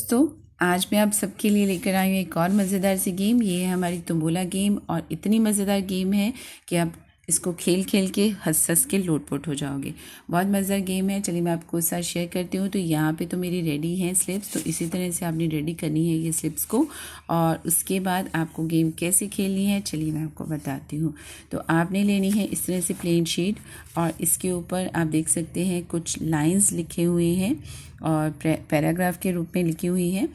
दोस्तों, आज मैं आप सबके लिए लेकर आई हूँ एक और मज़ेदार सी गेम। ये है हमारी तंबोला गेम और इतनी मज़ेदार गेम है कि आप इसको खेल खेल के हंस हंस के लोटपोट हो जाओगे। बहुत मज़ेदार गेम है। चलिए मैं आपको साथ शेयर करती हूँ। तो यहाँ पे तो मेरी रेडी हैं स्लिप्स, तो इसी तरह से आपने रेडी करनी है ये स्लिप्स को और उसके बाद आपको गेम कैसे खेलनी है चलिए मैं आपको बताती हूँ। तो आपने लेनी है इस तरह से प्लेन शीट और इसके ऊपर आप देख सकते हैं कुछ लाइन्स लिखे हुए हैं और पैराग्राफ के रूप में लिखी हुई है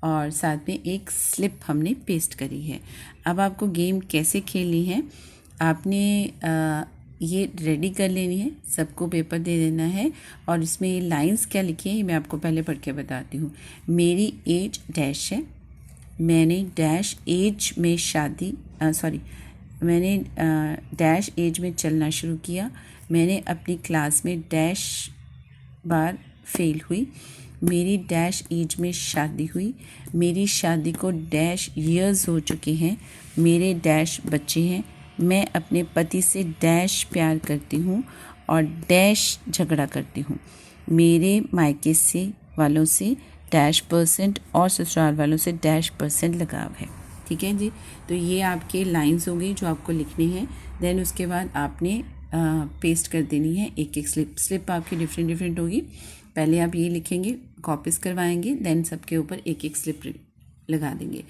और साथ में एक स्लिप हमने पेस्ट करी है। अब आपको गेम कैसे खेलनी है, आपने ये रेडी कर लेनी है, सबको पेपर दे देना है और इसमें ये लाइंस क्या लिखी है ये मैं आपको पहले पढ़ के बताती हूँ। मेरी एज डैश है, मैंने डैश एज में मैंने डैश एज में चलना शुरू किया, मैंने अपनी क्लास में डैश बार फेल हुई, मेरी डैश एज में शादी हुई, मेरी शादी को डैश ईयर्स हो चुके हैं, मेरे डैश बच्चे हैं, मैं अपने पति से डैश प्यार करती हूँ और डैश झगड़ा करती हूँ, मेरे मायके से वालों से डैश % और ससुराल वालों से डैश % लगाव है। ठीक है जी। तो ये आपके लाइंस होंगी जो आपको लिखनी है। देन उसके बाद आपने पेस्ट कर देनी है एक एक स्लिप आपकी डिफरेंट होगी। पहले आप ये लिखेंगे, कॉपीज करवाएंगे, देन सबके ऊपर एक एक स्लिप लगा देंगे।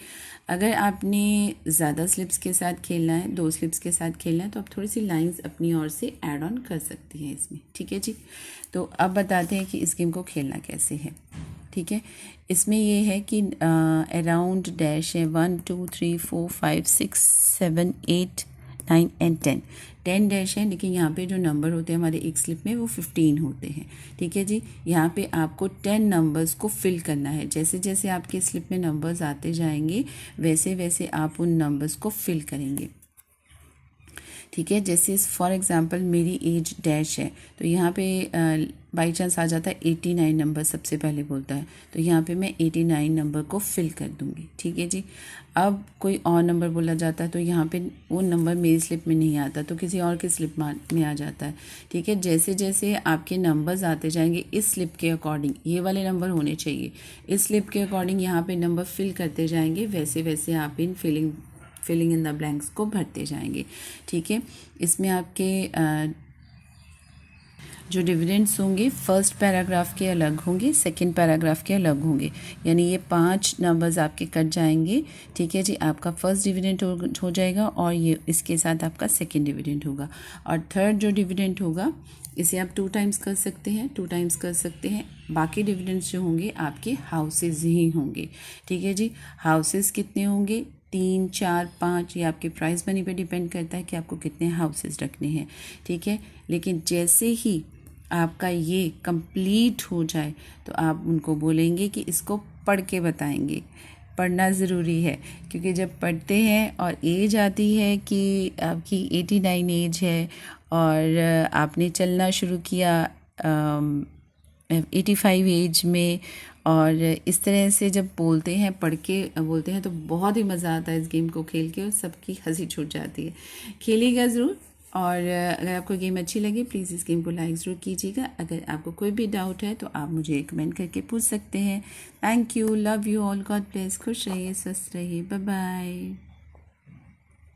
अगर आपने ज़्यादा स्लिप्स के साथ खेलना है, 2 स्लिप्स के साथ खेलना है, तो आप थोड़ी सी लाइंस अपनी ओर से ऐड ऑन कर सकती हैं इसमें। ठीक है जी। तो अब बताते हैं कि इस गेम को खेलना कैसे है। ठीक है, इसमें ये है कि अराउंड डैश है 1 2 3 4 5 6 7 8 9 एंड 10 डैश है, लेकिन यहाँ पे जो नंबर होते हैं हमारे एक स्लिप में वो 15 होते हैं। ठीक है जी। यहाँ पे आपको 10 नंबर्स को फिल करना है। जैसे जैसे आपके स्लिप में नंबर्स आते जाएंगे वैसे वैसे आप उन नंबर्स को फिल करेंगे। ठीक है, जैसे फॉर एग्ज़ाम्पल मेरी एज डैश है, तो यहाँ पे बाई चांस आ जाता है 89 नंबर सबसे पहले बोलता है, तो यहाँ पे मैं 89 नंबर को फिल कर दूँगी। ठीक है जी। अब कोई और नंबर बोला जाता है तो यहाँ पे वो नंबर मेरी स्लिप में नहीं आता तो किसी और की स्लिप में आ जाता है। ठीक है, जैसे जैसे आपके नंबर्स आते जाएंगे इस स्लिप के अकॉर्डिंग ये वाले नंबर होने चाहिए, इस स्लिप के अकॉर्डिंग यहाँ पे नंबर फिल करते जाएंगे, वैसे वैसे आप इन फिलिंग इन द ब्लैंक्स को भरते जाएंगे। ठीक है, इसमें आपके जो डिविडेंड्स होंगे फर्स्ट पैराग्राफ के अलग होंगे, सेकंड पैराग्राफ के अलग होंगे, यानी ये 5 नंबर्स आपके कट जाएंगे। ठीक है जी, आपका फर्स्ट डिविडेंड हो जाएगा और ये इसके साथ आपका सेकंड डिविडेंड होगा और थर्ड जो डिविडेंड होगा इसे आप 2 टाइम्स कर सकते हैं, 2 टाइम्स कर सकते हैं। बाकी डिविडेंड्स जो होंगे आपके हाउसेज ही होंगे। ठीक है जी। हाउसेज कितने होंगे, 3 4 5, ये आपके प्राइस मनी पे डिपेंड करता है कि आपको कितने हाउसेज रखने हैं। ठीक है, लेकिन जैसे ही आपका ये कंप्लीट हो जाए तो आप उनको बोलेंगे कि इसको पढ़ के बताएंगे। पढ़ना ज़रूरी है क्योंकि जब पढ़ते हैं और एज आती है कि आपकी 89 एज है और आपने चलना शुरू किया 85 एज में और इस तरह से जब बोलते हैं, पढ़ के बोलते हैं, तो बहुत ही मज़ा आता है इस गेम को खेल के और सबकी हंसी छूट जाती है। खेलिएगा ज़रूर और अगर आपको गेम अच्छी लगे प्लीज़ इस गेम को लाइक ज़रूर कीजिएगा। अगर आपको कोई भी डाउट है तो आप मुझे कमेंट करके पूछ सकते हैं। Thank you, love you all, God bless, खुश रहिए, स्वस्थ रहिए, बाय बाय।